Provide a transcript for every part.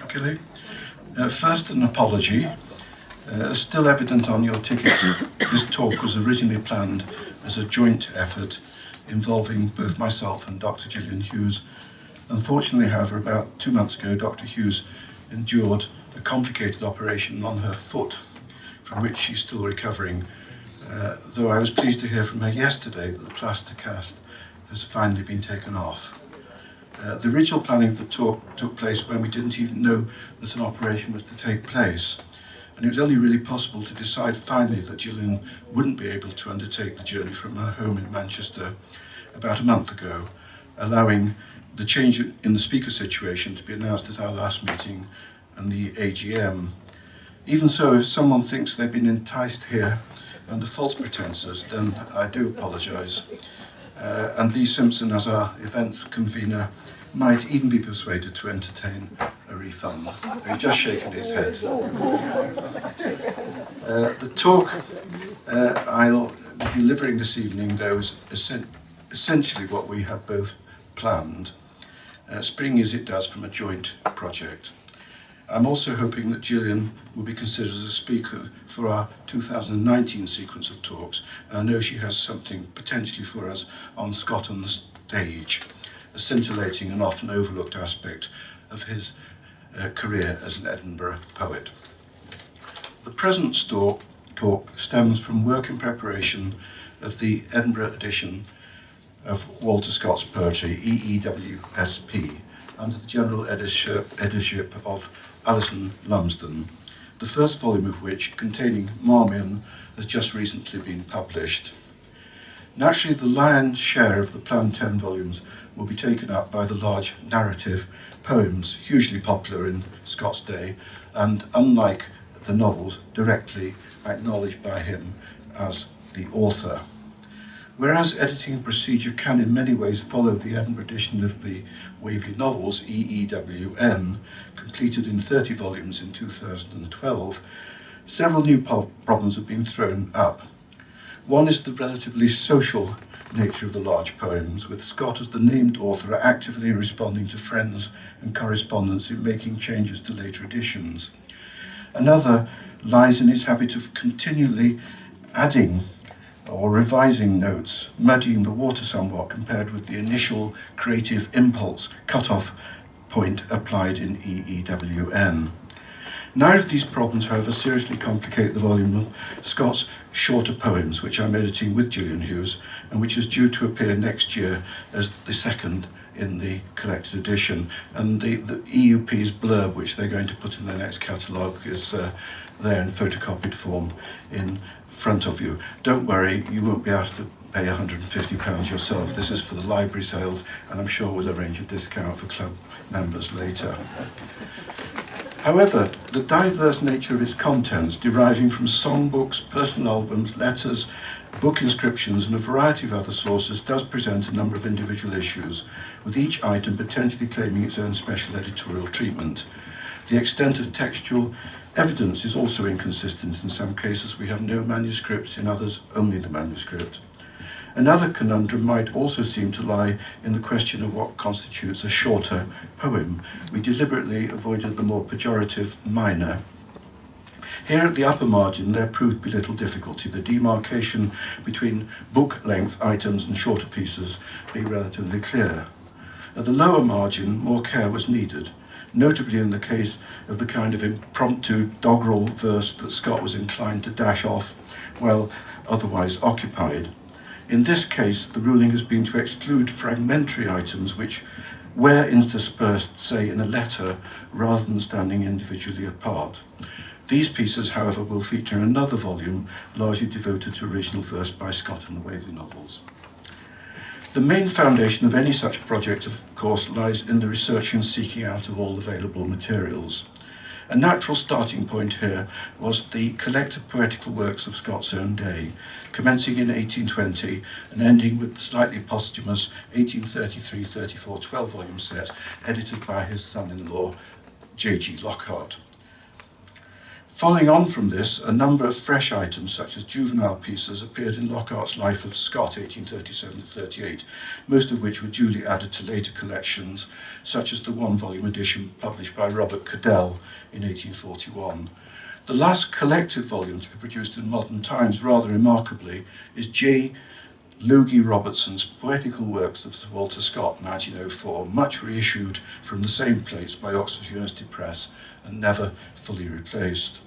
Dr Gillian. First, an apology. Still evident on your tickets, this talk was originally planned as a joint effort involving both myself and Dr Gillian Hughes. Unfortunately, however, about 2 months ago, Dr Hughes endured a complicated operation on her foot, from which she's still recovering, though I was pleased to hear from her yesterday that the plaster cast has finally been taken off. The original planning of the talk took place when we didn't even know that an operation was to take place, and it was only really possible to decide finally that Gillian wouldn't be able to undertake the journey from her home in Manchester about a month ago, allowing the change in the speaker situation to be announced at our last meeting and the AGM. Even so, if someone thinks they've been enticed here under false pretences, then I do apologise. And Lee Simpson, as our Events Convenor, might even be persuaded to entertain a refund. He's just shaking his head. The talk I'll be delivering this evening, though, is essentially what we had both planned, springing as it does from a joint project. I'm also hoping that Gillian will be considered as a speaker for our 2019 sequence of talks. And I know she has something potentially for us on Scott on the stage, a scintillating and often overlooked aspect of his career as an Edinburgh poet. The present talk stems from work in preparation of the Edinburgh edition of Walter Scott's poetry, EEWSP, under the general editorship of Alison Lumsden, the first volume of which, containing Marmion, has just recently been published. Naturally, the lion's share of the planned 10 volumes will be taken up by the large narrative poems, hugely popular in Scott's day, and unlike the novels, directly acknowledged by him as the author. Whereas editing procedure can in many ways follow the Edinburgh edition of the Waverley novels, EEWN, completed in 30 volumes in 2012, several new problems have been thrown up. One is the relatively social nature of the large poems, with Scott as the named author actively responding to friends and correspondence in making changes to later editions. Another lies in his habit of continually adding or revising notes, muddying the water somewhat compared with the initial creative impulse cut-off point applied in EEWN. Neither of these problems, however, seriously complicate the volume of Scott's shorter poems, which I'm editing with Gillian Hughes, and which is due to appear next year as the second in the collected edition. And the EUP's blurb, which they're going to put in their next catalogue, is there in photocopied form in front of you. Don't worry, you won't be asked to pay £150 yourself. This is for the library sales, and I'm sure we'll arrange a discount for club members later. However, the diverse nature of its contents, deriving from songbooks, personal albums, letters, book inscriptions, and a variety of other sources, does present a number of individual issues, with each item potentially claiming its own special editorial treatment. The extent of textual evidence is also inconsistent. In some cases we have no manuscript, in others only the manuscript. Another conundrum might also seem to lie in the question of what constitutes a shorter poem. We deliberately avoided the more pejorative minor. Here at the upper margin there proved to be little difficulty, the demarcation between book-length items and shorter pieces being relatively clear. At the lower margin more care was needed, notably in the case of the kind of impromptu doggerel verse that Scott was inclined to dash off while otherwise occupied. In this case, the ruling has been to exclude fragmentary items which were interspersed, say, in a letter, rather than standing individually apart. These pieces, however, will feature in another volume, largely devoted to original verse by Scott and the Waverley novels. The main foundation of any such project, of course, lies in the research and seeking out of all available materials. A natural starting point here was the collected poetical works of Scott's own day, commencing in 1820 and ending with the slightly posthumous 1833-34 12-volume set edited by his son-in-law, J.G. Lockhart. Following on from this, a number of fresh items, such as juvenile pieces, appeared in Lockhart's Life of Scott, 1837-38, most of which were duly added to later collections, such as the one-volume edition published by Robert Cadell in 1841. The last collected volume to be produced in modern times, rather remarkably, is J. Logie Robertson's Poetical Works of Sir Walter Scott, 1904, much reissued from the same plates by Oxford University Press and never fully replaced.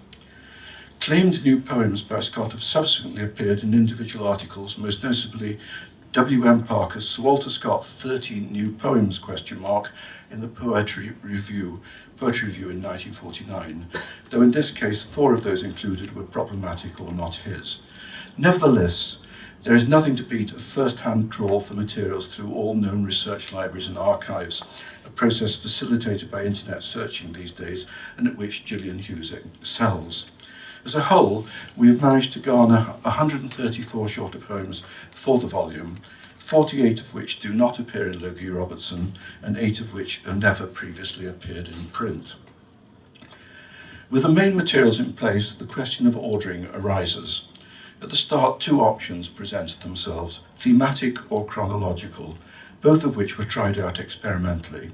Claimed new poems by Scott have subsequently appeared in individual articles, most notably W.M. Parker's Sir Walter Scott 13 New Poems, in the Poetry Review in 1949, though in this case 4 of those included were problematic or not his. Nevertheless, there is nothing to beat a first-hand trawl for materials through all known research libraries and archives, a process facilitated by internet searching these days and at which Gillian Hughes excels. As a whole, we have managed to garner 134 shorter poems for the volume, 48 of which do not appear in Logie Robertson, and 8 of which have never previously appeared in print. With the main materials in place, the question of ordering arises. At the start, 2 options presented themselves, thematic or chronological, both of which were tried out experimentally.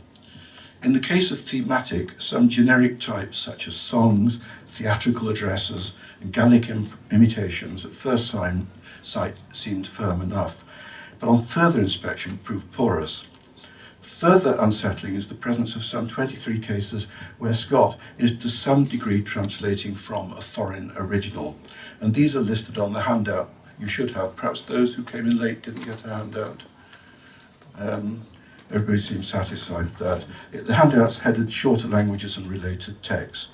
In the case of thematic, some generic types such as songs, theatrical addresses, and Gallic imitations at first sight seemed firm enough, but on further inspection proved porous. Further unsettling is the presence of some 23 cases where Scott is to some degree translating from a foreign original, and these are listed on the handout you should have. Perhaps those who came in late didn't get a handout. Everybody seems satisfied with that. The handout's headed Shorter Languages and Related Texts.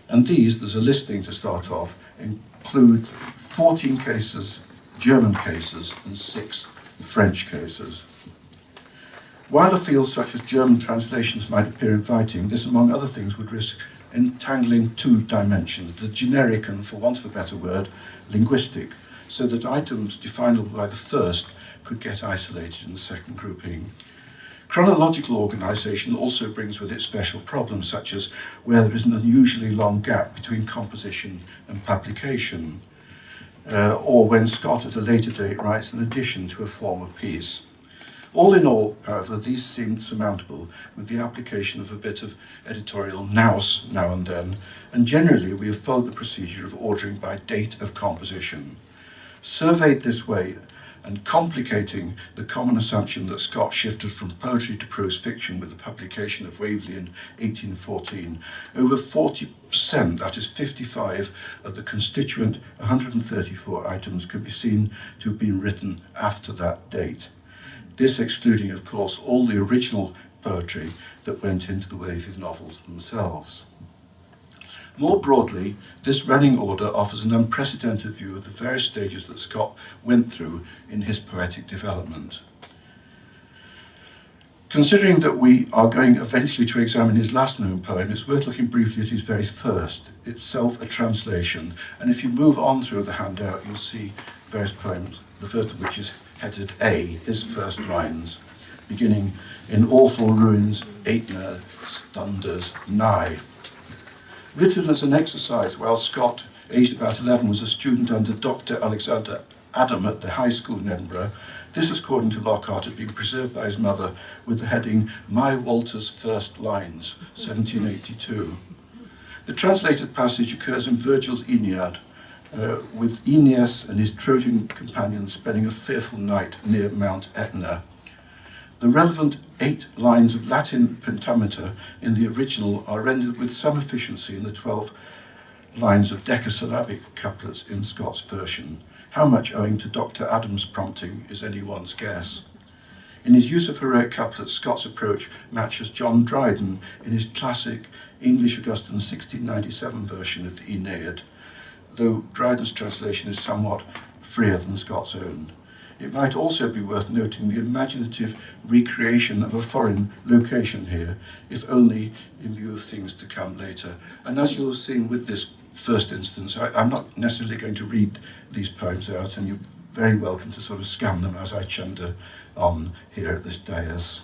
And these, there's a listing to start off, include 14 cases, German cases, and 6 French cases. While a field such as German translations might appear inviting, this, among other things, would risk entangling 2 dimensions, the generic and, for want of a better word, linguistic, so that items definable by the first could get isolated in the second grouping. Chronological organisation also brings with it special problems, such as where there is an unusually long gap between composition and publication, or when Scott at a later date writes an addition to a former piece. All in all, however, these seemed surmountable with the application of a bit of editorial nous now and then, and generally we have followed the procedure of ordering by date of composition. Surveyed this way, and complicating the common assumption that Scott shifted from poetry to prose fiction with the publication of Waverley in 1814, over 40%, that is 55, of the constituent 134 items can be seen to have been written after that date. This excluding, of course, all the original poetry that went into the Waverley novels themselves. More broadly, this running order offers an unprecedented view of the various stages that Scott went through in his poetic development. Considering that we are going eventually to examine his last known poem, it's worth looking briefly at his very first, itself a translation, and if you move on through the handout, you'll see various poems, the first of which is headed A, his first lines, beginning in awful ruins, Aetna thunders nigh. Written as an exercise while Scott, aged about 11, was a student under Dr. Alexander Adam at the high school in Edinburgh, this, according to Lockhart, had been preserved by his mother with the heading My Walter's First Lines, 1782. The translated passage occurs in Virgil's Aeneid, with Aeneas and his Trojan companions spending a fearful night near Mount Etna. The relevant 8 lines of Latin pentameter in the original are rendered with some efficiency in the 12 lines of decasyllabic couplets in Scott's version. How much owing to Dr. Adams' prompting is anyone's guess. In his use of heroic couplets, Scott's approach matches John Dryden in his classic English Augustan 1697 version of the Aeneid, though Dryden's translation is somewhat freer than Scott's own. It might also be worth noting the imaginative recreation of a foreign location here, if only in view of things to come later. And as you'll have seen with this first instance, I'm not necessarily going to read these poems out, and you're very welcome to sort of scan them as I chunder on here at this dais.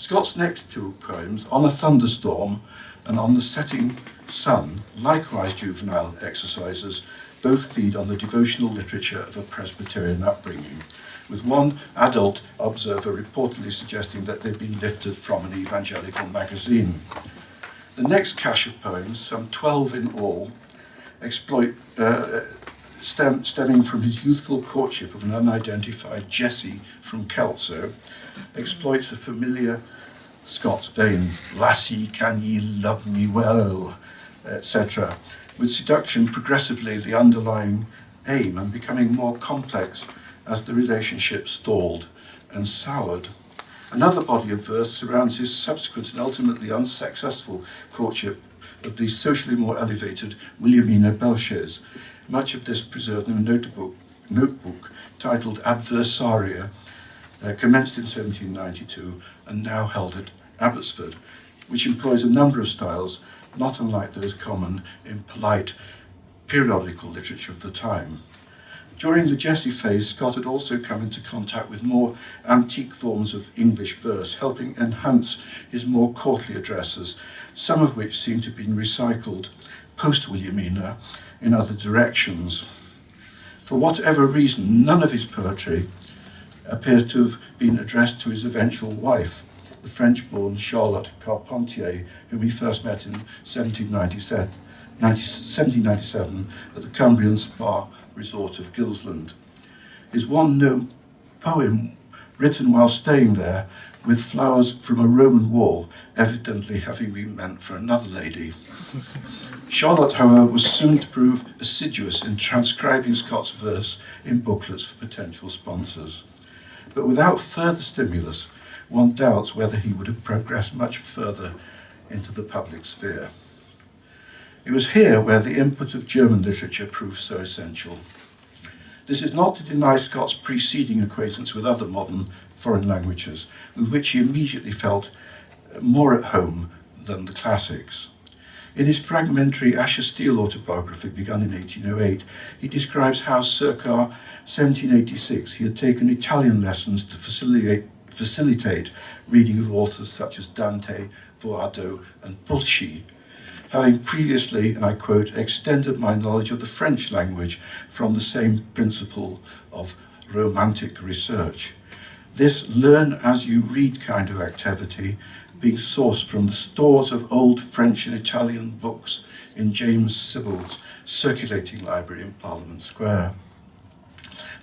Scott's next two poems, On a Thunderstorm and On the Setting Sun, likewise juvenile exercises, both feed on the devotional literature of a Presbyterian upbringing, with one adult observer reportedly suggesting that they'd been lifted from an evangelical magazine. The next cache of poems, some 12 in all, stemming from his youthful courtship of an unidentified Jessie from Kelso, exploits a familiar Scots vein, "Lassie, can ye love me well," etc., with seduction progressively the underlying aim and becoming more complex as the relationship stalled and soured. Another body of verse surrounds his subsequent and ultimately unsuccessful courtship of the socially more elevated Williamina Belches, much of this preserved in a notebook titled Adversaria, commenced in 1792 and now held at Abbotsford, which employs a number of styles not unlike those common in polite periodical literature of the time. During the Jessie phase, Scott had also come into contact with more antique forms of English verse, helping enhance his more courtly addresses, some of which seem to have been recycled post-Williamina in other directions. For whatever reason, none of his poetry appears to have been addressed to his eventual wife, the French-born Charlotte Carpentier, whom he first met in 1797 at the Cumbrian Spa resort of Gilsland. His one known poem, written while staying there, with flowers from a Roman wall, evidently having been meant for another lady. Charlotte, however, was soon to prove assiduous in transcribing Scott's verse in booklets for potential sponsors. But without further stimulus, one doubts whether he would have progressed much further into the public sphere. It was here where the input of German literature proved so essential. This is not to deny Scott's preceding acquaintance with other modern foreign languages, with which he immediately felt more at home than the classics. In his fragmentary Asher Steele autobiography, begun in 1808, he describes how circa 1786 he had taken Italian lessons to facilitate reading of authors such as Dante, Boado, and Pulci, having previously, and I quote, extended my knowledge of the French language from the same principle of romantic research. This learn-as-you-read kind of activity being sourced from the stores of old French and Italian books in James Sibyl's circulating library in Parliament Square.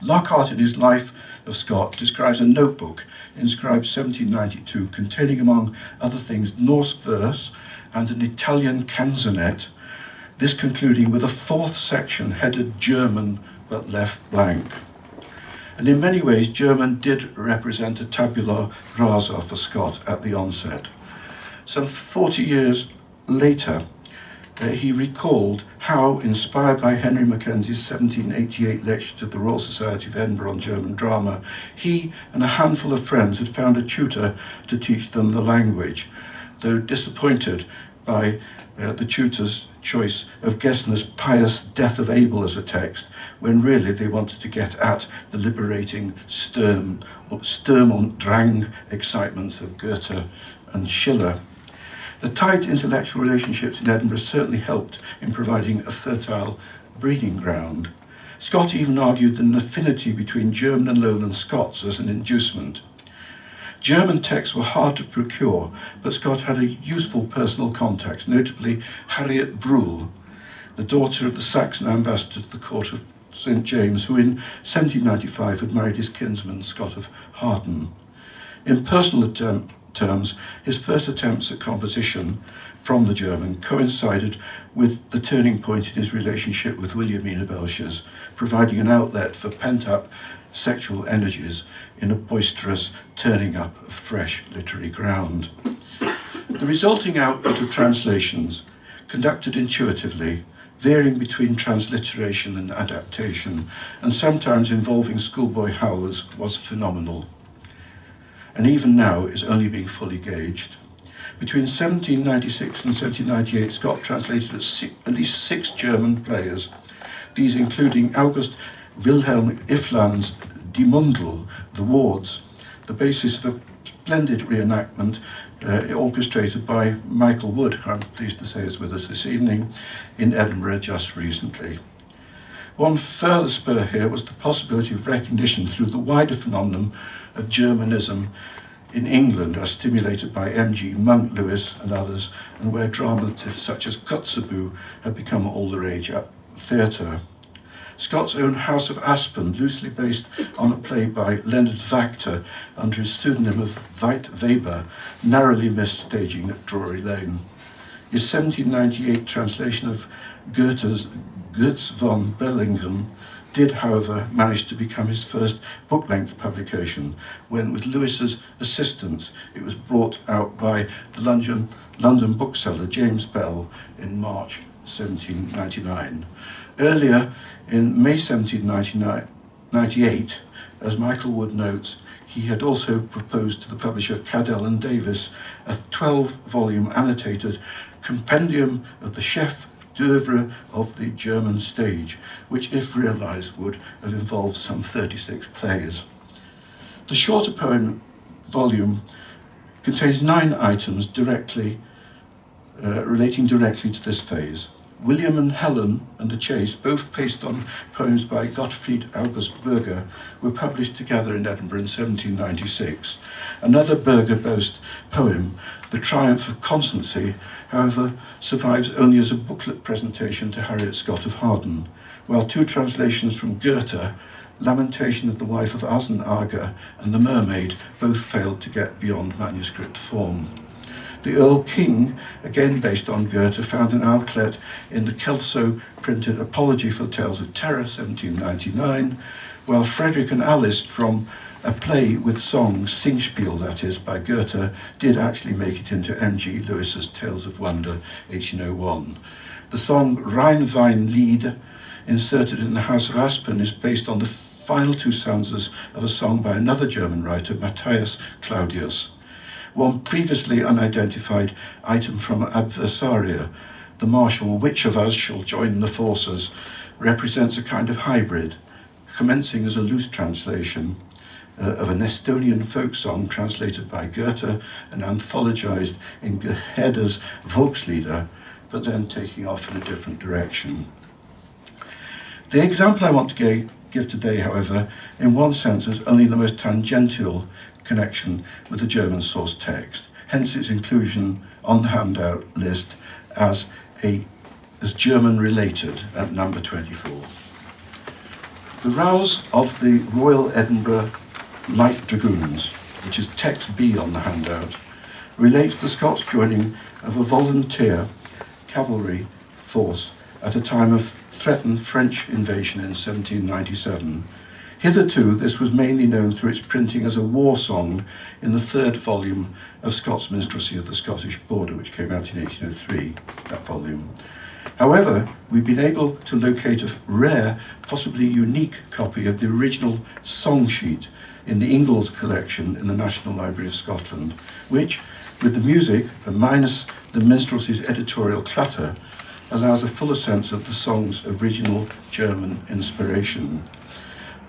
Lockhart, in his Life of Scott, describes a notebook inscribed 1792 containing, among other things, Norse verse and an Italian canzonet, this concluding with a fourth section headed German but left blank. And in many ways, German did represent a tabula rasa for Scott at the onset. Some 40 years later, he recalled how, inspired by Henry Mackenzie's 1788 lecture to the Royal Society of Edinburgh on German drama, he and a handful of friends had found a tutor to teach them the language, though disappointed by the tutor's choice of Gessner's pious Death of Abel as a text, when really they wanted to get at the liberating Sturm und Drang excitements of Goethe and Schiller. The tight intellectual relationships in Edinburgh certainly helped in providing a fertile breeding ground. Scott even argued an affinity between German and Lowland Scots as an inducement. German texts were hard to procure, but Scott had a useful personal contact, notably Harriet Bruhl, the daughter of the Saxon ambassador to the court of St. James, who in 1795 had married his kinsman, Scott of Harden. In personal terms, his first attempts at composition from the German coincided with the turning point in his relationship with Williamina Belches, providing an outlet for pent-up sexual energies in a boisterous turning up of fresh literary ground. The resulting output of translations, conducted intuitively, varying between transliteration and adaptation, and sometimes involving schoolboy howlers, was phenomenal, and even now is only being fully gauged. Between 1796 and 1798, Scott translated at least 6 German players, these including August Wilhelm Iffland's Die Mundel, The Wards, the basis of a splendid reenactment orchestrated by Michael Wood, who I'm pleased to say is with us this evening, in Edinburgh just recently. One further spur here was the possibility of recognition through the wider phenomenon of Germanism in England, as stimulated by M.G. Monk Lewis and others, and where dramatists such as Kotzebue had become all the rage at theatre. Scott's own House of Aspen, loosely based on a play by Leonard Wachter under his pseudonym of Veit Weber, narrowly missed staging at Drury Lane. His 1798 translation of Goethe's Götz von Berlingen did, however, manage to become his first book-length publication, when, with Lewis's assistance, it was brought out by the London bookseller James Bell in March 1799. Earlier, in May 1798, as Michael Wood notes, he had also proposed to the publisher Cadell and Davis a 12-volume annotated compendium of the chef d'oeuvre of the German stage, which, if realised, would have involved some 36 plays. The shorter poem volume contains 9 items relating directly to this phase. William and Helen and The Chase, both based on poems by Gottfried August Bürger, were published together in Edinburgh in 1796. Another Bürger-based poem, The Triumph of Constancy, however, survives only as a booklet presentation to Harriet Scott of Harden, while 2 translations from Goethe, Lamentation of the Wife of Asenarger and The Mermaid, both failed to get beyond manuscript form. The Earl King, again based on Goethe, found an outlet in the Kelso-printed Apology for Tales of Terror, 1799, while Frederick and Alice, from a play with songs, Singspiel that is, by Goethe, did actually make it into M.G. Lewis's Tales of Wonder, 1801. The song Rheinweinlied, inserted in the House of Aspen, is based on the final 2 stanzas of a song by another German writer, Matthias Claudius. One previously unidentified item from Adversaria, the martial Which of Us Shall Join the Forces, represents a kind of hybrid, commencing as a loose translation of an Estonian folk song translated by Goethe and anthologized in Goethe's Volkslieder, but then taking off in a different direction. The example I want to give today, however, in one sense is only the most tangential connection with the German source text, hence its inclusion on the handout list as German related at number 24. The rouse of the Royal Edinburgh Light Dragoons, which is text B on the handout, relates to Scott's joining of a volunteer cavalry force at a time of threatened French invasion in 1797. Hitherto, this was mainly known through its printing as a war song in the 3rd volume of Scott's Minstrelsy of the Scottish Border, which came out in 1803, that volume. However, we've been able to locate a rare, possibly unique copy of the original song sheet in the Ingalls collection in the National Library of Scotland, which, with the music and minus the minstrelsy's editorial clutter, allows a fuller sense of the song's original German inspiration.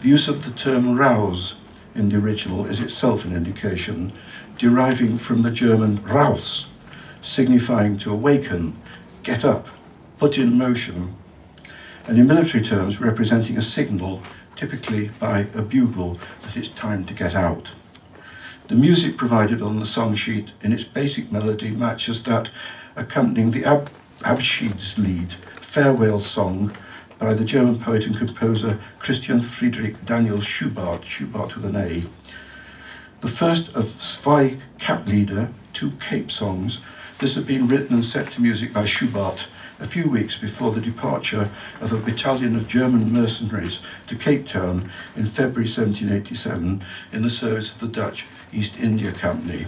The use of the term rouse in the original is itself an indication, deriving from the German raus, signifying to awaken, get up, put in motion, and in military terms representing a signal, typically by a bugle, that it's time to get out. The music provided on the song sheet in its basic melody matches that accompanying the Abschiedslied, farewell song, by the German poet and composer Christian Friedrich Daniel Schubart, Schubart with an A. The first of Zwei Kaplieder, 2 Cape songs, this had been written and set to music by Schubart a few weeks before the departure of a battalion of German mercenaries to Cape Town in February 1787 in the service of the Dutch East India Company,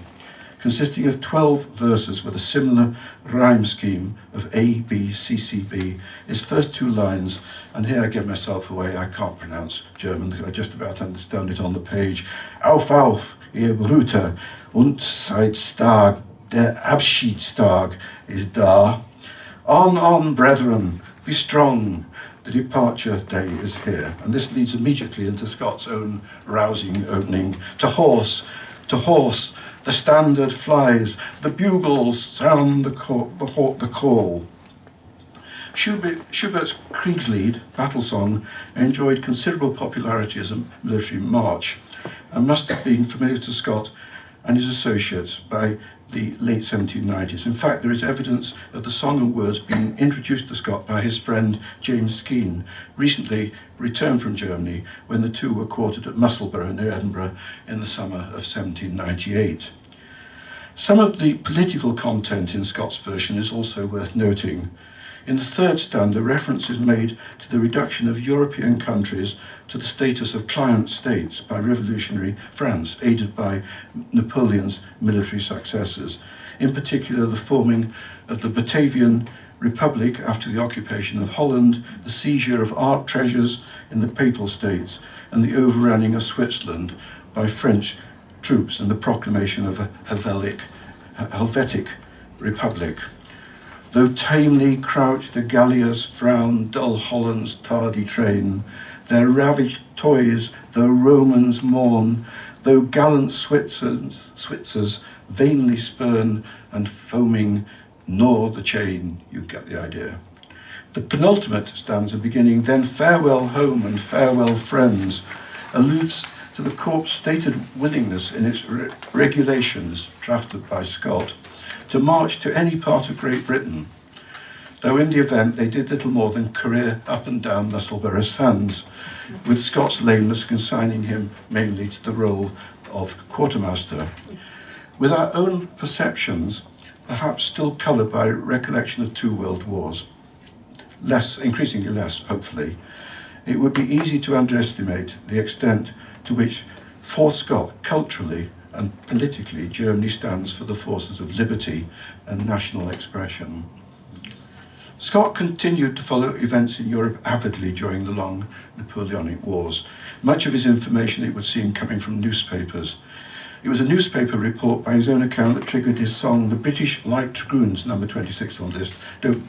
consisting of 12 verses with a similar rhyme scheme of A, B, C, C, B. Its first 2 lines, and here I give myself away, I can't pronounce German, I just about understand it on the page. Auf, auf, ihr Brüder, und seid stark, der Abschiedstag ist da. On, brethren, be strong, the departure day is here. And this leads immediately into Scott's own rousing opening. To horse, The standard flies, the bugles sound the call. Schubert's Kriegslied, battle song, enjoyed considerable popularity as a military march and must have been familiar to Scott and his associates by the late 1790s. In fact, there is evidence of the song and words being introduced to Scott by his friend James Skene, recently returned from Germany when the two were quartered at Musselburgh near Edinburgh in the summer of 1798. Some of the political content in Scott's version is also worth noting. In the third stanza, reference is made to the reduction of European countries to the status of client states by revolutionary France, aided by Napoleon's military successes. In particular, the forming of the Batavian Republic after the occupation of Holland, the seizure of art treasures in the Papal States, and the overrunning of Switzerland by French troops and the proclamation of a Helvetic Republic. Though tamely crouched the Gallias frown dull Holland's tardy train, their ravaged toys, though Romans mourn, though gallant Switzers vainly spurn, and foaming gnaw the chain. You get the idea. The penultimate stanza beginning, then farewell home and farewell friends, alludes to the Corps' stated willingness in its regulations, drafted by Scott, to march to any part of Great Britain, though in the event they did little more than career up and down Musselburgh sands, with Scott's lameness consigning him mainly to the role of quartermaster. With our own perceptions, perhaps still coloured by recollection of 2 world wars, increasingly less, hopefully, it would be easy to underestimate the extent to which, for Scott, culturally and politically, Germany stands for the forces of liberty and national expression. Scott continued to follow events in Europe avidly during the long Napoleonic Wars. Much of his information, it would seem, coming from newspapers. It was a newspaper report by his own account that triggered his song, The British Light Dragoons, number 26 on the list, don't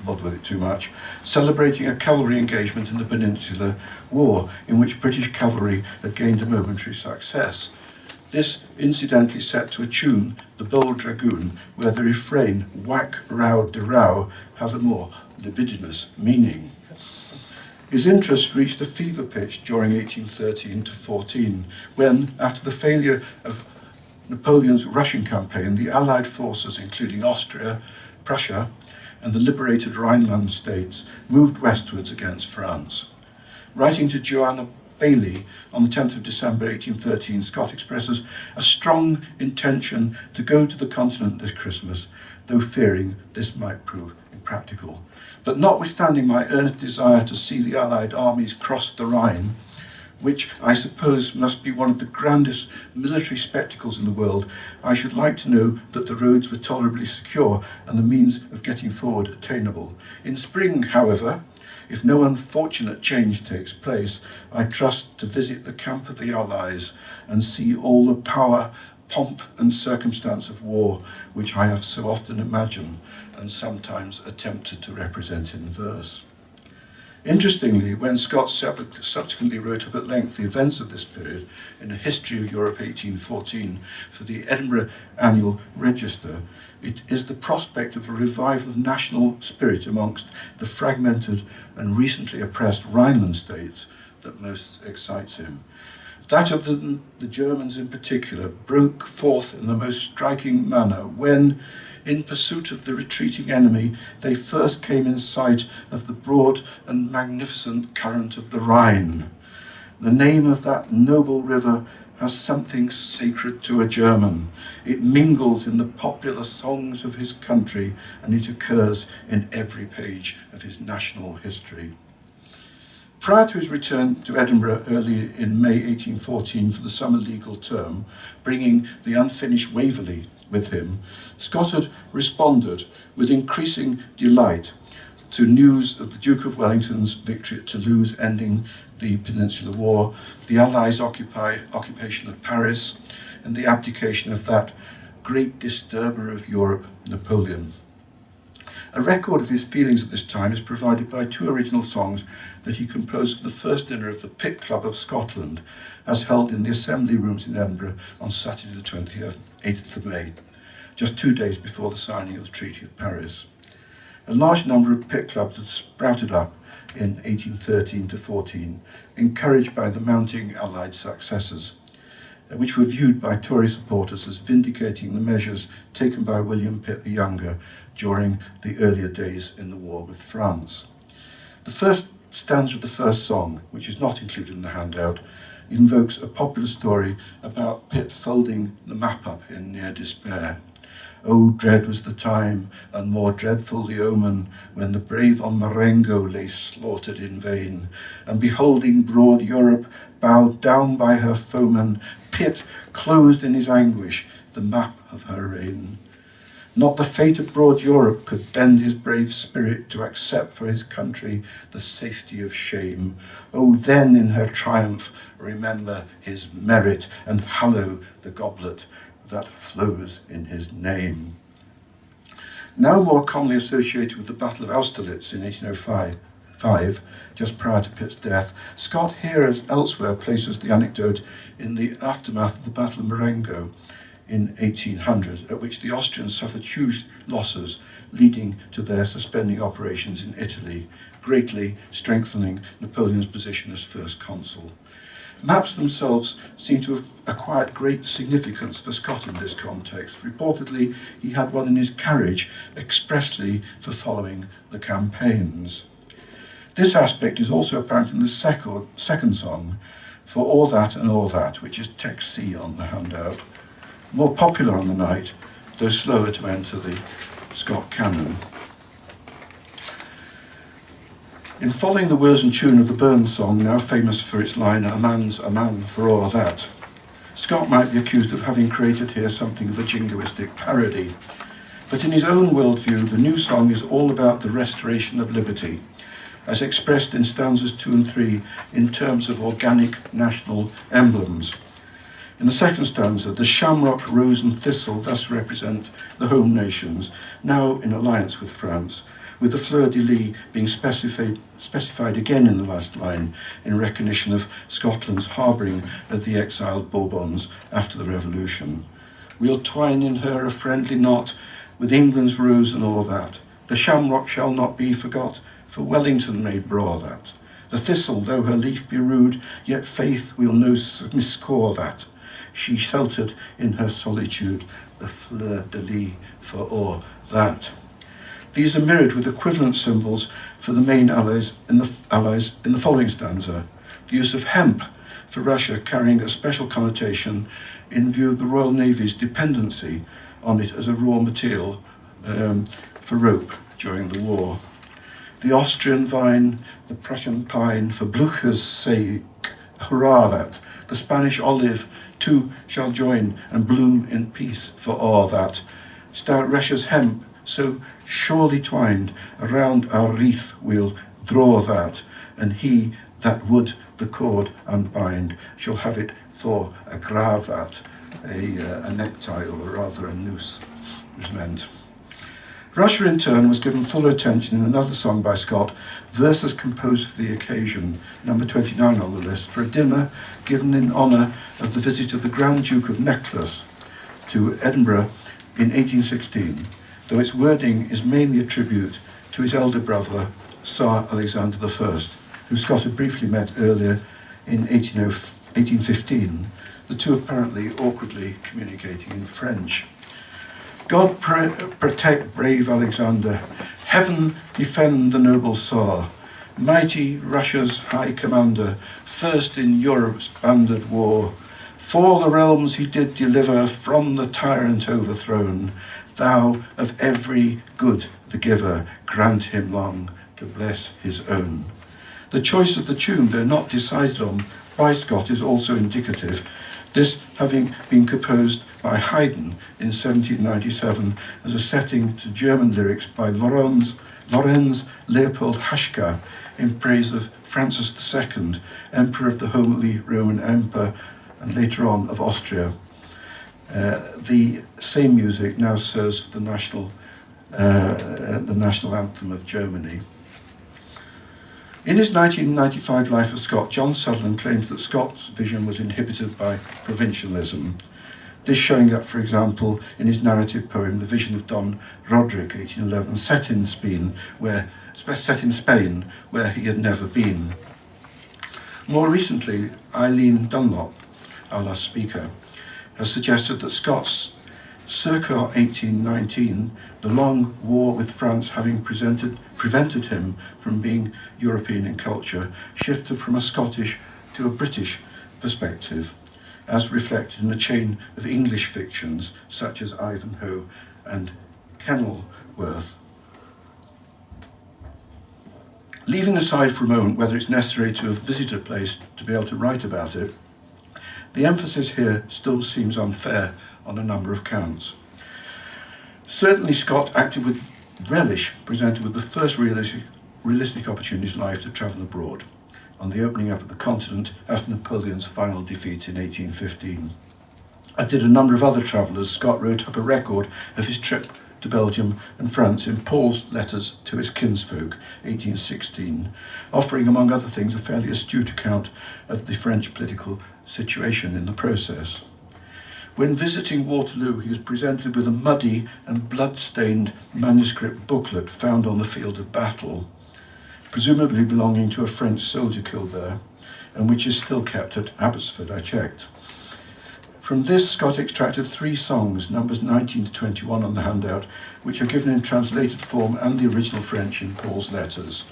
bother with it too much, celebrating a cavalry engagement in the Peninsular War, in which British cavalry had gained a momentary success. This incidentally set to a tune, The Bold Dragoon, where the refrain, whack, row, de row, has a more libidinous meaning. His interest reached a fever pitch during 1813-14, when, after the failure of Napoleon's Russian campaign, the Allied forces, including Austria, Prussia, and the liberated Rhineland states, moved westwards against France. Writing to Joanna Bailey on the 10th of December 1813, Scott expresses a strong intention to go to the continent this Christmas, though fearing this might prove impractical. But notwithstanding my earnest desire to see the Allied armies cross the Rhine, which I suppose must be one of the grandest military spectacles in the world, I should like to know that the roads were tolerably secure and the means of getting forward attainable. In spring, however, if no unfortunate change takes place, I trust to visit the camp of the Allies and see all the power, pomp and circumstance of war, which I have so often imagined and sometimes attempted to represent in verse. Interestingly, when Scott subsequently wrote up at length the events of this period in A History of Europe 1814 for the Edinburgh Annual Register, it is the prospect of a revival of national spirit amongst the fragmented and recently oppressed Rhineland states that most excites him. That of the Germans in particular broke forth in the most striking manner when, in pursuit of the retreating enemy, they first came in sight of the broad and magnificent current of the Rhine. The name of that noble river has something sacred to a German. It mingles in the popular songs of his country, and it occurs in every page of his national history. Prior to his return to Edinburgh early in May 1814 for the summer legal term, bringing the unfinished Waverley with him, Scott had responded with increasing delight to news of the Duke of Wellington's victory at Toulouse, ending the Peninsular War, the Allies' occupation of Paris, and the abdication of that great disturber of Europe, Napoleon. A record of his feelings at this time is provided by 2 original songs that he composed for the first dinner of the Pitt Club of Scotland, as held in the Assembly Rooms in Edinburgh on Saturday the 20th 8th of May, just 2 days before the signing of the Treaty of Paris. A large number of pit clubs had sprouted up in 1813 to 14, encouraged by the mounting Allied successes, which were viewed by Tory supporters as vindicating the measures taken by William Pitt the Younger during the earlier days in the war with France. The first stanza of the first song, which is not included in the handout, invokes a popular story about Pitt folding the map up in near despair. Oh, dread was the time, and more dreadful the omen, when the brave on Marengo lay slaughtered in vain, and beholding broad Europe bowed down by her foemen, Pitt closed in his anguish the map of her reign. Not the fate of broad Europe could bend his brave spirit to accept for his country the safety of shame. Oh, then in her triumph remember his merit, and hallow the goblet that flows in his name. Now more commonly associated with the Battle of Austerlitz in 1805, just prior to Pitt's death, Scott here as elsewhere places the anecdote in the aftermath of the Battle of Marengo in 1800, at which the Austrians suffered huge losses, leading to their suspending operations in Italy, greatly strengthening Napoleon's position as first consul. Maps themselves seem to have acquired great significance for Scott in this context. Reportedly, he had one in his carriage expressly for following the campaigns. This aspect is also apparent in the second song, For All That and All That, which is text C on the handout, more popular on the night, though slower to enter the Scott canon. In following the words and tune of the Burns song, now famous for its line, "A man's a man for all that," Scott might be accused of having created here something of a jingoistic parody. But in his own worldview, the new song is all about the restoration of liberty, as expressed in stanzas 2 and 3 in terms of organic national emblems. In the second stanza, the shamrock, rose and thistle thus represent the home nations, now in alliance with France, with the fleur-de-lis being specified again in the last line in recognition of Scotland's harbouring of the exiled Bourbons after the Revolution. We'll twine in her a friendly knot with England's rose and all that. The shamrock shall not be forgot, for Wellington made braw that. The thistle, though her leaf be rude, yet faith we'll no miscore that. She sheltered in her solitude the fleur-de-lis for all that. These are mirrored with equivalent symbols for the main allies in the following stanza. The use of hemp for Russia carrying a special connotation in view of the Royal Navy's dependency on it as a raw material for rope during the war. The Austrian vine, the Prussian pine, for Blucher's sake, hurrah that. The Spanish olive too shall join and bloom in peace for all that. Stout Russia's hemp, so surely twined, around our wreath we'll draw that, and he that would the cord unbind shall have it for a gravat, a necktie, or rather a noose was meant. Russia in turn was given full attention in another song by Scott, verses composed for the occasion, number 29 on the list, for a dinner given in honour of the visit of the Grand Duke of Necklace to Edinburgh in 1816, though its wording is mainly a tribute to his elder brother, Tsar Alexander I, who Scott had briefly met earlier in 1815, the two apparently awkwardly communicating in French. God protect brave Alexander, heaven defend the noble Tsar, mighty Russia's high commander, first in Europe's banded war. For the realms he did deliver from the tyrant overthrown, thou of every good the giver, grant him long to bless his own. The choice of the tune, though not decided on by Scott, is also indicative, this having been composed by Haydn in 1797 as a setting to German lyrics by Lorenz Leopold Haschka in praise of Francis II, Emperor of the Holy Roman Empire, and later on of Austria. The same music now serves for the national anthem of Germany. In his 1995 Life of Scott, John Sutherland claims that Scott's vision was inhibited by provincialism. This showing up, for example, in his narrative poem, The Vision of Don Roderick, 1811, set in Spain, where he had never been. More recently, Eileen Dunlop, our last speaker, has suggested that Scott's circa 1819, the long war with France having prevented him from being European in culture, shifted from a Scottish to a British perspective, as reflected in a chain of English fictions such as Ivanhoe and Kenilworth. Leaving aside for a moment whether it's necessary to have visited a place to be able to write about it, the emphasis here still seems unfair on a number of counts. Certainly Scott acted with relish, presented with the first realistic opportunity in his life to travel abroad, on the opening up of the continent after Napoleon's final defeat in 1815. As did a number of other travellers, Scott wrote up a record of his trip to Belgium and France in Paul's letters to his kinsfolk, 1816, offering, among other things, a fairly astute account of the French political situation in the process. When visiting Waterloo, he was presented with a muddy and blood-stained manuscript booklet found on the field of battle, presumably belonging to a French soldier killed there, and which is still kept at Abbotsford, I checked. From this, Scott extracted 3 songs, numbers 19 to 21 on the handout, which are given in translated form and the original French in Paul's letters.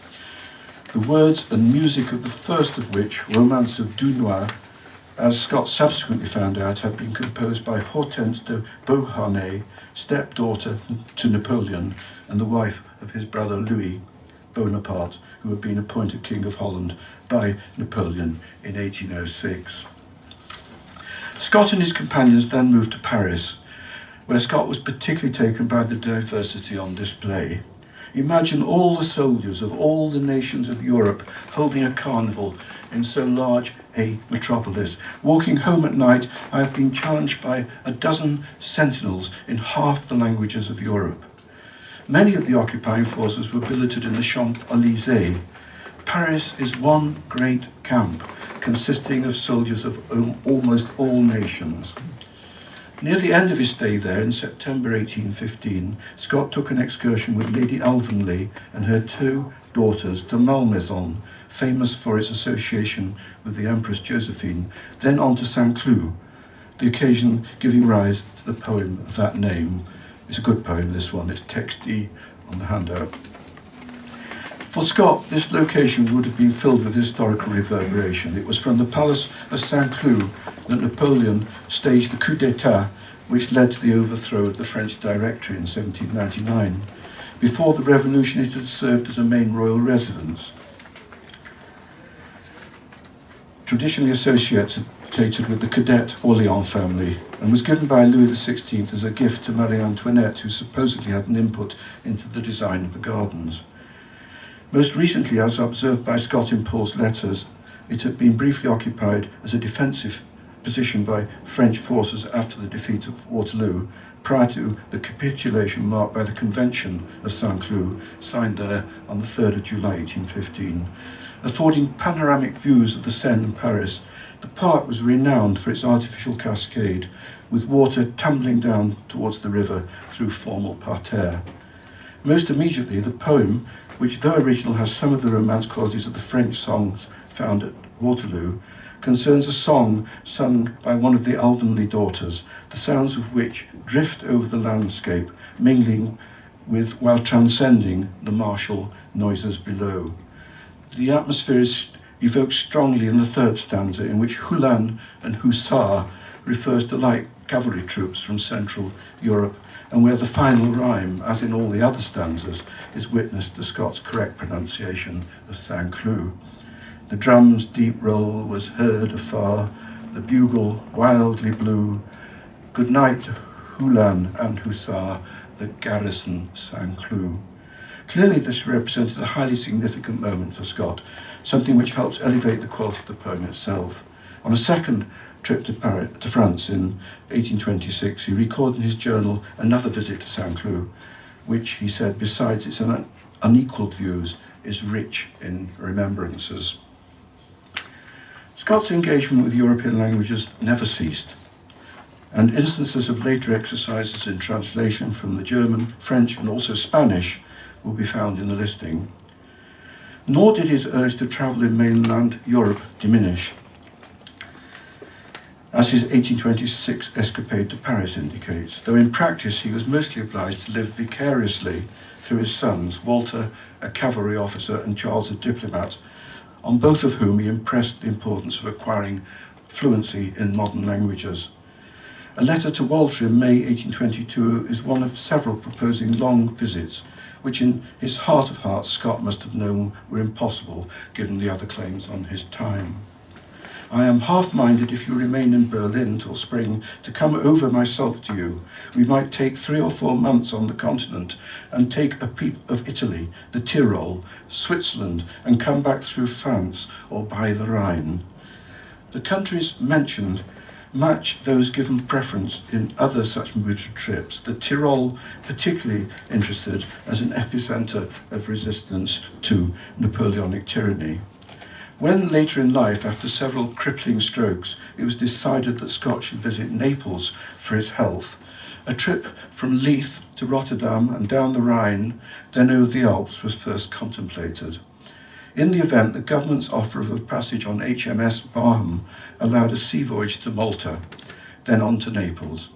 The words and music of the first of which, Romance of Dunois, as Scott subsequently found out, had been composed by Hortense de Beauharnais, stepdaughter to Napoleon and the wife of his brother Louis Bonaparte, who had been appointed King of Holland by Napoleon in 1806. Scott and his companions then moved to Paris, where Scott was particularly taken by the diversity on display. Imagine all the soldiers of all the nations of Europe holding a carnival in so large a metropolis. Walking home at night, I have been challenged by a dozen sentinels in half the languages of Europe. Many of the occupying forces were billeted in the Champs-Élysées. Paris is one great camp, consisting of soldiers of almost all nations. Near the end of his stay there, in September 1815, Scott took an excursion with Lady Alvanley and her 2 daughters to Malmaison, famous for its association with the Empress Josephine, then on to Saint-Cloud, the occasion giving rise to the poem of that name. It's a good poem, this one. It's text E on the handout. For Scott, this location would have been filled with historical reverberation. It was from the Palace of Saint-Cloud that Napoleon staged the coup d'etat, which led to the overthrow of the French Directory in 1799. Before the revolution, it had served as a main royal residence, traditionally associated with the cadet Orléans family, and was given by Louis XVI as a gift to Marie Antoinette, who supposedly had an input into the design of the gardens. Most recently, as observed by Scott in Paul's letters, it had been briefly occupied as a defensive position by French forces after the defeat of Waterloo, prior to the capitulation marked by the Convention of Saint-Cloud, signed there on the 3rd of July 1815. Affording panoramic views of the Seine and Paris, the park was renowned for its artificial cascade, with water tumbling down towards the river through formal parterre. Most immediately, the poem, which though original has some of the romance qualities of the French songs found at Waterloo, concerns a song sung by one of the Alvanley daughters, the sounds of which drift over the landscape, mingling with while transcending the martial noises below. The atmosphere is evoked strongly in the 3rd stanza, in which Hulan and Hussar refers to light cavalry troops from Central Europe, and where the final rhyme, as in all the other stanzas, is witness to Scott's correct pronunciation of Saint-Cloud. The drum's deep roll was heard afar, the bugle wildly blew. Good night to Hulan and Hussar, the garrison Saint-Cloud. Clearly this represented a highly significant moment for Scott, something which helps elevate the quality of the poem itself. On a second trip to France in 1826, he recorded in his journal another visit to Saint-Cloud, which, he said, besides its unequalled views, is rich in remembrances. Scott's engagement with European languages never ceased. and instances of later exercises in translation from the German, French, and also Spanish will be found in the listing. Nor did his urge to travel in mainland Europe diminish, as his 1826 escapade to Paris indicates, though in practice he was mostly obliged to live vicariously through his sons, Walter, a cavalry officer, and Charles, a diplomat, on both of whom he impressed the importance of acquiring fluency in modern languages. A letter to Walter in May 1822 is one of several proposing long visits, which in his heart of hearts Scott must have known were impossible given the other claims on his time. I am half-minded, if you remain in Berlin till spring, to come over myself to you. We might take 3 or 4 months on the continent and take a peep of Italy, the Tyrol, Switzerland, and come back through France or by the Rhine. The countries mentioned match those given preference in other such mooted trips, the Tyrol particularly interested as an epicenter of resistance to Napoleonic tyranny. When later in life, after several crippling strokes, it was decided that Scott should visit Naples for his health, a trip from Leith to Rotterdam and down the Rhine, then over the Alps, was first contemplated. In the event, the government's offer of a passage on HMS Barham allowed a sea voyage to Malta, then on to Naples.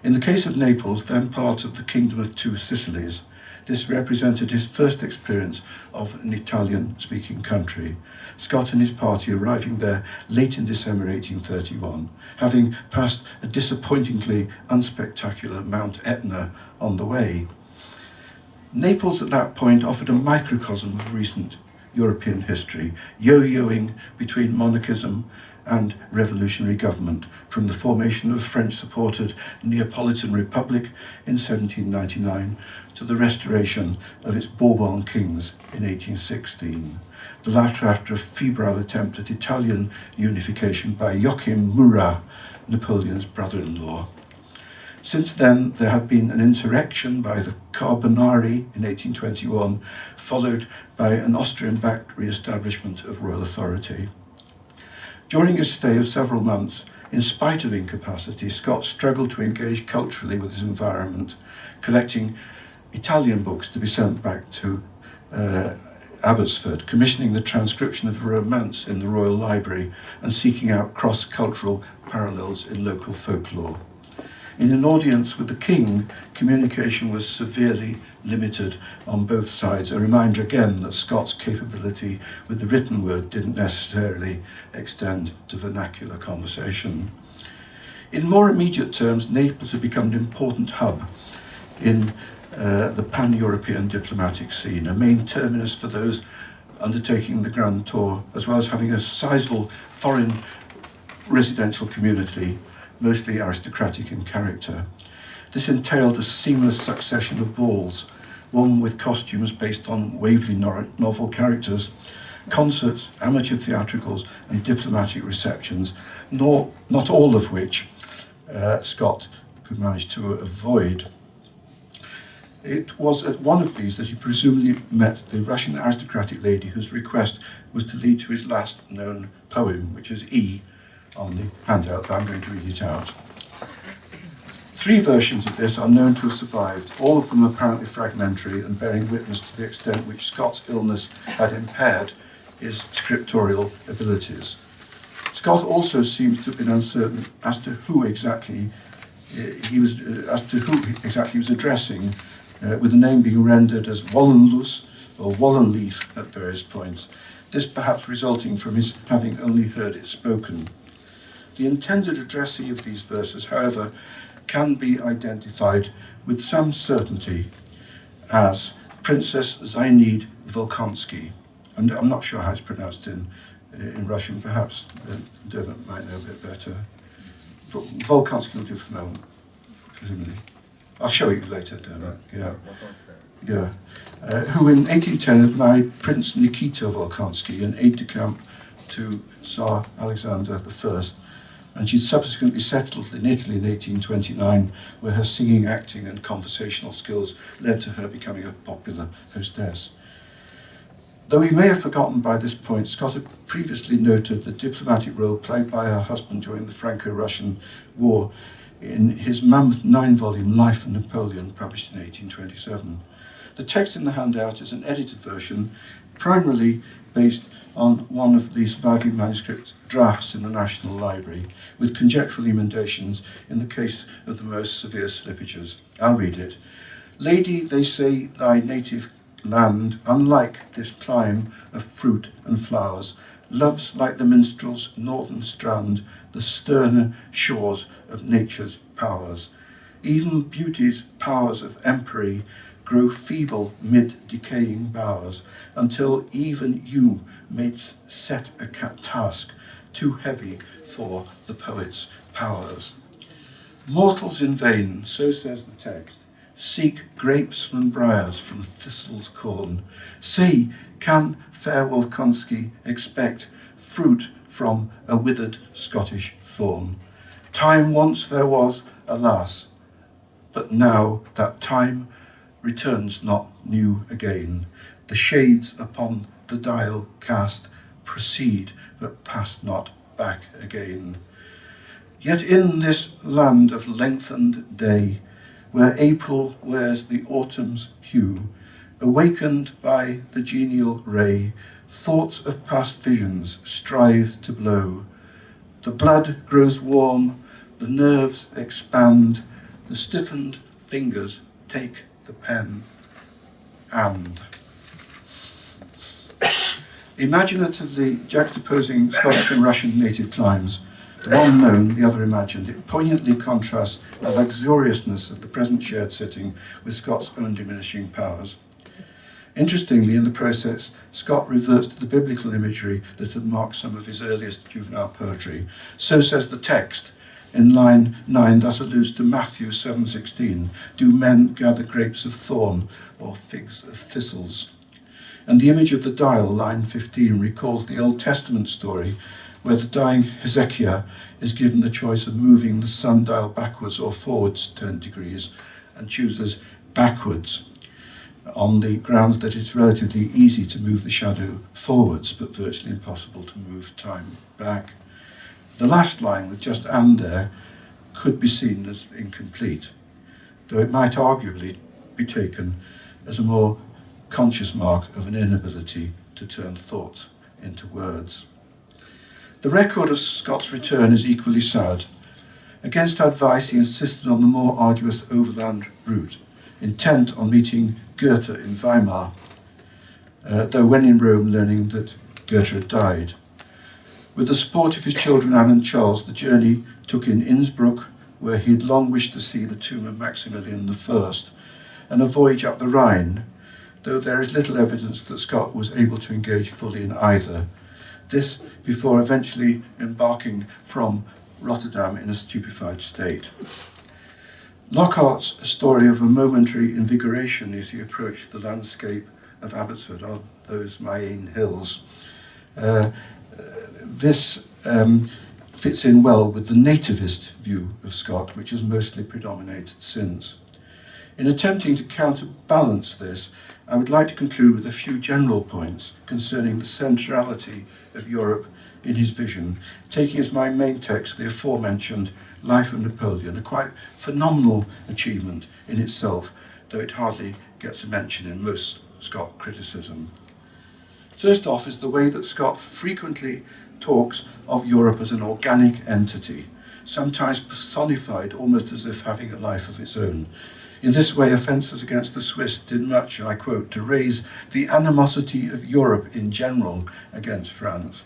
In the case of Naples, then part of the Kingdom of Two Sicilies, this represented his first experience of an Italian-speaking country, Scott and his party arriving there late in December 1831, having passed a disappointingly unspectacular Mount Etna on the way. Naples at that point offered a microcosm of recent European history, yo-yoing between monarchism and revolutionary government, from the formation of a French-supported Neapolitan Republic in 1799 to the restoration of its Bourbon kings in 1816, the latter after a febrile attempt at Italian unification by Joachim Murat, Napoleon's brother-in-law. Since then, there had been an insurrection by the Carbonari in 1821, followed by an Austrian-backed re-establishment of royal authority. During his stay of several months, in spite of incapacity, Scott struggled to engage culturally with his environment, collecting Italian books to be sent back to Abbotsford, commissioning the transcription of a romance in the Royal Library, and seeking out cross-cultural parallels in local folklore. In an audience with the king, communication was severely limited on both sides, a reminder again that Scott's capability with the written word didn't necessarily extend to vernacular conversation. In more immediate terms, Naples had become an important hub in the pan-European diplomatic scene, a main terminus for those undertaking the Grand Tour, as well as having a sizable foreign residential community, mostly aristocratic in character. This entailed a seamless succession of balls, one with costumes based on Waverley novel characters, concerts, amateur theatricals, and diplomatic receptions, not all of which Scott could manage to avoid. It was at one of these that he presumably met the Russian aristocratic lady whose request was to lead to his last known poem, which is E on the handout. I'm going to read it out. 3 versions of this are known to have survived, all of them apparently fragmentary and bearing witness to the extent which Scott's illness had impaired his scriptorial abilities. Scott also seems to have been uncertain as to who exactly he was addressing, with the name being rendered as Wallenlus or Wallenleaf at various points, this perhaps resulting from his having only heard it spoken. The intended addressee of these verses, however, can be identified with some certainty as Princess Zinaida Volkonsky. And I'm not sure how it's pronounced in Russian, perhaps Dermot might know a bit better. But Volkonsky will do for the moment, presumably. I'll show you later, Dermot. Yeah. Who in 1810 had married Prince Nikita Volkonsky, an aide-de-camp to Tsar Alexander I, and she'd subsequently settled in Italy in 1829, where her singing, acting, and conversational skills led to her becoming a popular hostess. Though he may have forgotten by this point, Scott had previously noted the diplomatic role played by her husband during the Franco-Russian War in his mammoth 9-volume Life of Napoleon, published in 1827. The text in the handout is an edited version, primarily based on one of the surviving manuscript drafts in the National Library, with conjectural emendations in the case of the most severe slippages. I'll read it. Lady, they say thy native land, unlike this clime of fruit and flowers, loves like the minstrel's northern strand the sterner shores of nature's powers. Even beauty's powers of empery grow feeble mid decaying bowers, until even you made set a task too heavy for the poet's powers. Mortals in vain, so says the text, seek grapes from briars, from thistles corn. Say, can fair Wolkonski expect fruit from a withered Scottish thorn? Time once there was, alas, but now that time returns not new again. The shades upon the dial cast proceed, but pass not back again. Yet in this land of lengthened day, where April wears the autumn's hue, awakened by the genial ray, thoughts of past visions strive to blow. The blood grows warm, the nerves expand, the stiffened fingers take the pen, and imaginatively juxtaposing Scottish and Russian native climes, the one known, the other imagined, it poignantly contrasts the luxuriousness of the present shared sitting with Scott's own diminishing powers. Interestingly, in the process, Scott reverts to the biblical imagery that had marked some of his earliest juvenile poetry. So says the text. In line 9, thus alludes to Matthew 7:16, do men gather grapes of thorn or figs of thistles? And the image of the dial, line 15, recalls the Old Testament story where the dying Hezekiah is given the choice of moving the sundial backwards or forwards 10 degrees and chooses backwards on the grounds that it's relatively easy to move the shadow forwards but virtually impossible to move time back. The last line, with just and there, could be seen as incomplete, though it might arguably be taken as a more conscious mark of an inability to turn thoughts into words. The record of Scott's return is equally sad. Against advice, he insisted on the more arduous overland route, intent on meeting Goethe in Weimar, though when in Rome learning that Goethe had died. With the support of his children Anne and Charles, the journey took in Innsbruck, where he had long wished to see the tomb of Maximilian I, and a voyage up the Rhine, though there is little evidence that Scott was able to engage fully in either. This before eventually embarking from Rotterdam in a stupefied state. Lockhart's story of a momentary invigoration as he approached the landscape of Abbotsford, of those Mayenne hills, this fits in well with the nativist view of Scott, which has mostly predominated since. In attempting to counterbalance this, I would like to conclude with a few general points concerning the centrality of Europe in his vision, taking as my main text the aforementioned Life of Napoleon, a quite phenomenal achievement in itself, though it hardly gets a mention in most Scott criticism. First off is the way that Scott frequently talks of Europe as an organic entity, sometimes personified almost as if having a life of its own. In this way, offences against the Swiss did much, I quote, to raise the animosity of Europe in general against France.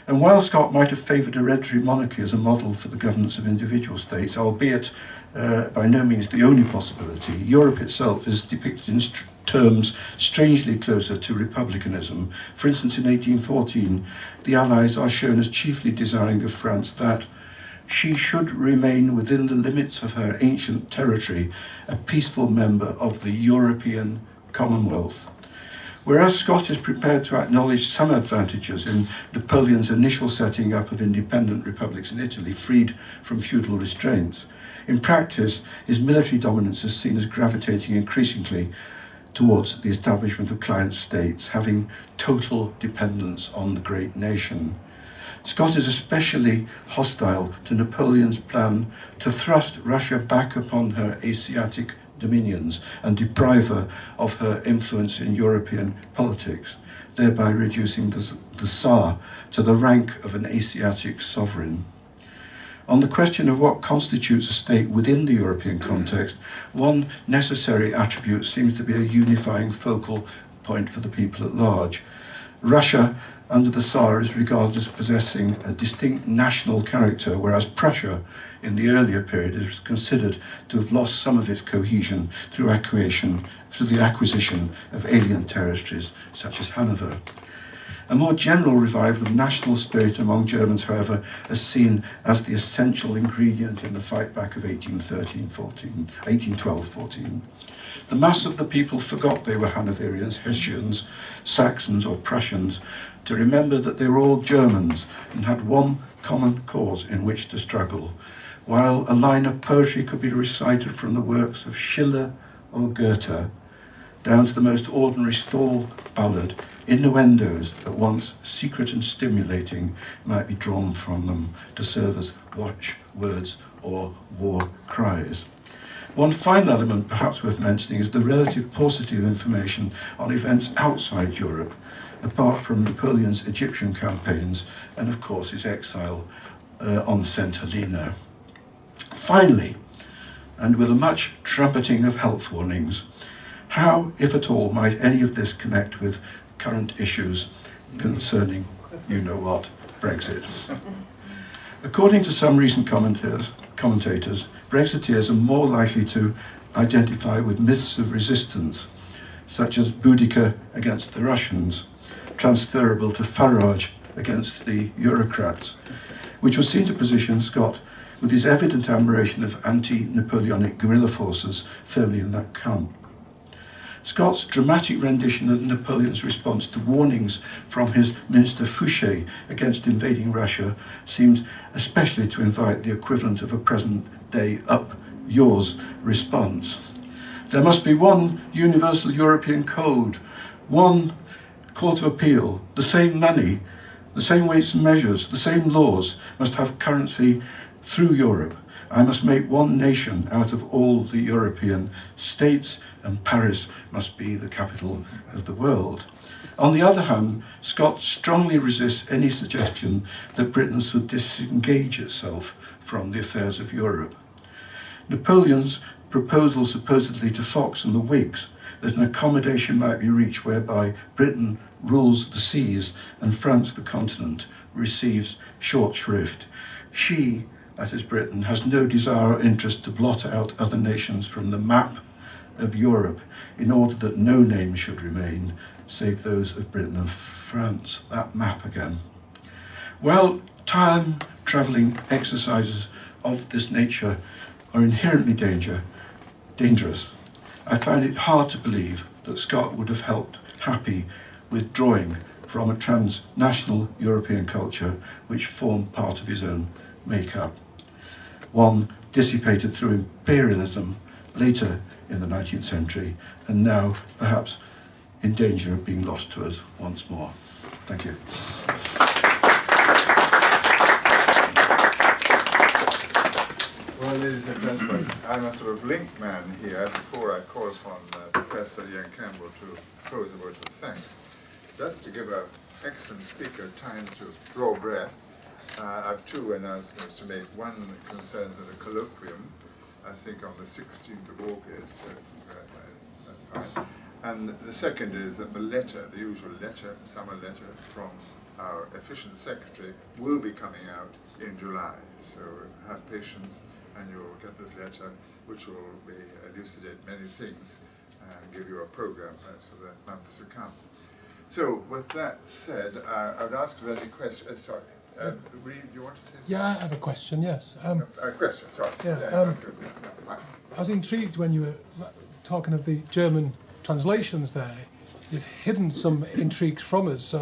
And while Scott might have favoured hereditary monarchy as a model for the governance of individual states, albeit by no means the only possibility, Europe itself is depicted in terms strangely closer to republicanism. For instance, in 1814, the Allies are shown as chiefly desiring of France that she should remain within the limits of her ancient territory, a peaceful member of the European Commonwealth. Whereas Scott is prepared to acknowledge some advantages in Napoleon's initial setting up of independent republics in Italy, freed from feudal restraints, in practice, his military dominance is seen as gravitating increasingly towards the establishment of client states, having total dependence on the great nation. Scott is especially hostile to Napoleon's plan to thrust Russia back upon her Asiatic dominions and deprive her of her influence in European politics, thereby reducing the Tsar to the rank of an Asiatic sovereign. On the question of what constitutes a state within the European context, one necessary attribute seems to be a unifying focal point for the people at large. Russia, under the Tsar, is regarded as possessing a distinct national character, whereas Prussia, in the earlier period, is considered to have lost some of its cohesion through the acquisition of alien territories, such as Hanover. A more general revival of national spirit among Germans, however, is seen as the essential ingredient in the fight back of 1812-14. The mass of the people forgot they were Hanoverians, Hessians, Saxons or Prussians, to remember that they were all Germans and had one common cause in which to struggle. While a line of poetry could be recited from the works of Schiller or Goethe, down to the most ordinary stall ballad, innuendos at once secret and stimulating might be drawn from them to serve as watchwords or war cries. One final element perhaps worth mentioning is the relative paucity of information on events outside Europe, apart from Napoleon's Egyptian campaigns and of course his exile on Scintillating. Finally, and with a much trumpeting of health warnings, how, if at all, might any of this connect with current issues concerning, you know what, Brexit? According to some recent commentators, Brexiteers are more likely to identify with myths of resistance, such as Boudica against the Russians, transferable to Farage against the Eurocrats, which was seen to position Scott with his evident admiration of anti-Napoleonic guerrilla forces firmly in that camp. Scott's dramatic rendition of Napoleon's response to warnings from his minister Fouché against invading Russia seems especially to invite the equivalent of a present-day up yours response. There must be one universal European code, one court of appeal, the same money, the same weights and measures, the same laws must have currency through Europe. I must make one nation out of all the European states, and Paris must be the capital of the world. On the other hand, Scott strongly resists any suggestion that Britain should disengage itself from the affairs of Europe. Napoleon's proposal supposedly to Fox and the Whigs that an accommodation might be reached whereby Britain rules the seas and France the continent receives short shrift. She, that is Britain, has no desire or interest to blot out other nations from the map of Europe in order that no names should remain save those of Britain and France. That map again. Well, time-travelling exercises of this nature are inherently dangerous. I find it hard to believe that Scott would have felt happy withdrawing from a transnational European culture which formed part of his own make-up. One dissipated through imperialism later in the 19th century and now perhaps in danger of being lost to us once more. Thank you. Well, ladies and gentlemen, I'm a sort of link man here before I call upon Professor Ian Campbell to close a word of thanks. Just to give an excellent speaker time to draw breath, I have two announcements to make. One concerns the colloquium, I think on the 16th of August, that's fine. And the second is that the letter, the usual letter, summer letter from our efficient secretary will be coming out in July. So have patience and you'll get this letter which will elucidate many things and give you a program for the months to come. So with that said, I would ask if there are any questions. Sorry. Reed, do you want to say something? Yeah, I have a question, yes. A question, sorry. Yeah, I was intrigued when you were talking of the German translations there. You've hidden some intrigues from us.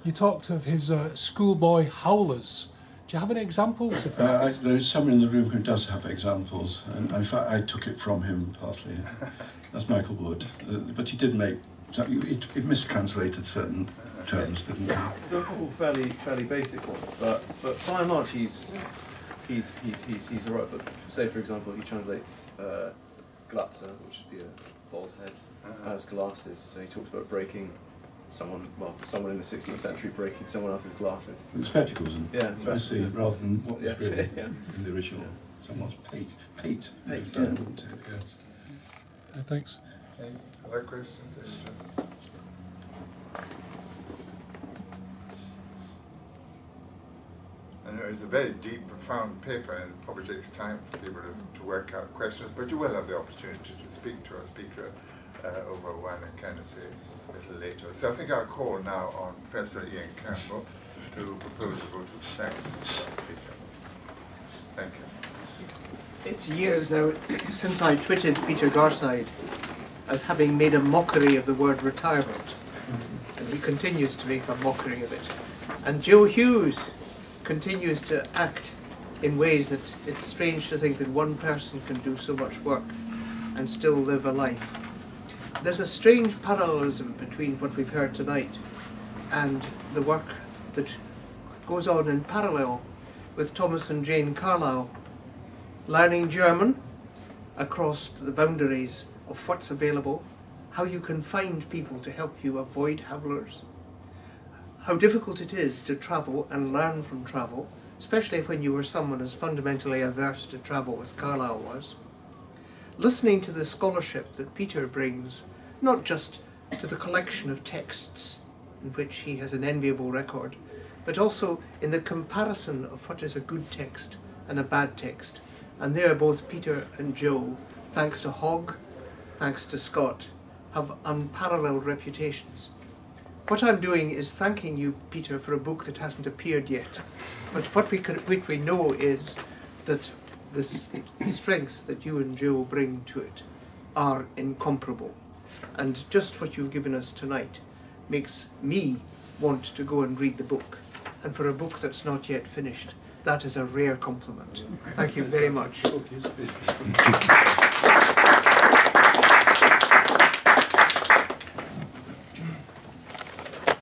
You talked of his schoolboy howlers. Do you have any examples of that? There is someone in the room who does have examples, and in fact I took it from him partly. That's Michael Wood. But he did make, he mistranslated certain terms, didn't he? They're a couple fairly basic ones, but by and large he's alright. But say for example he translates Glatzer, which would be a bald head, as glasses. So he talks about breaking someone in the 16th century breaking someone else's glasses. And spectacles, and Yeah, I see, rather than what was Yeah. really Yeah. in the original. Someone's pate, Pate, wouldn't yeah. it? Yes. Thanks. Any other questions? I know it's a very deep, profound paper, and it probably takes time for people to work out questions, but you will have the opportunity to speak to our speaker over wine and canopy a little later. So I think I'll call now on Professor Ian Campbell to propose a vote of thanks to our speaker. Thank you. It's years now since I twitted Peter Garside as having made a mockery of the word retirement, and he continues to make a mockery of it. And Joe Hughes continues to act in ways that it's strange to think that one person can do so much work and still live a life. There's a strange parallelism between what we've heard tonight and the work that goes on in parallel with Thomas and Jane Carlyle, learning German across the boundaries of what's available, how you can find people to help you avoid howlers, how difficult it is to travel and learn from travel, especially when you are someone as fundamentally averse to travel as Carlyle was. Listening to the scholarship that Peter brings, not just to the collection of texts in which he has an enviable record, but also in the comparison of what is a good text and a bad text. And there both Peter and Joe, thanks to Hogg, thanks to Scott, have unparalleled reputations. What I'm doing is thanking you, Peter, for a book that hasn't appeared yet. But what we know is that the strengths that you and Joe bring to it are incomparable. And just what you've given us tonight makes me want to go and read the book. And for a book that's not yet finished, that is a rare compliment. Thank you very much.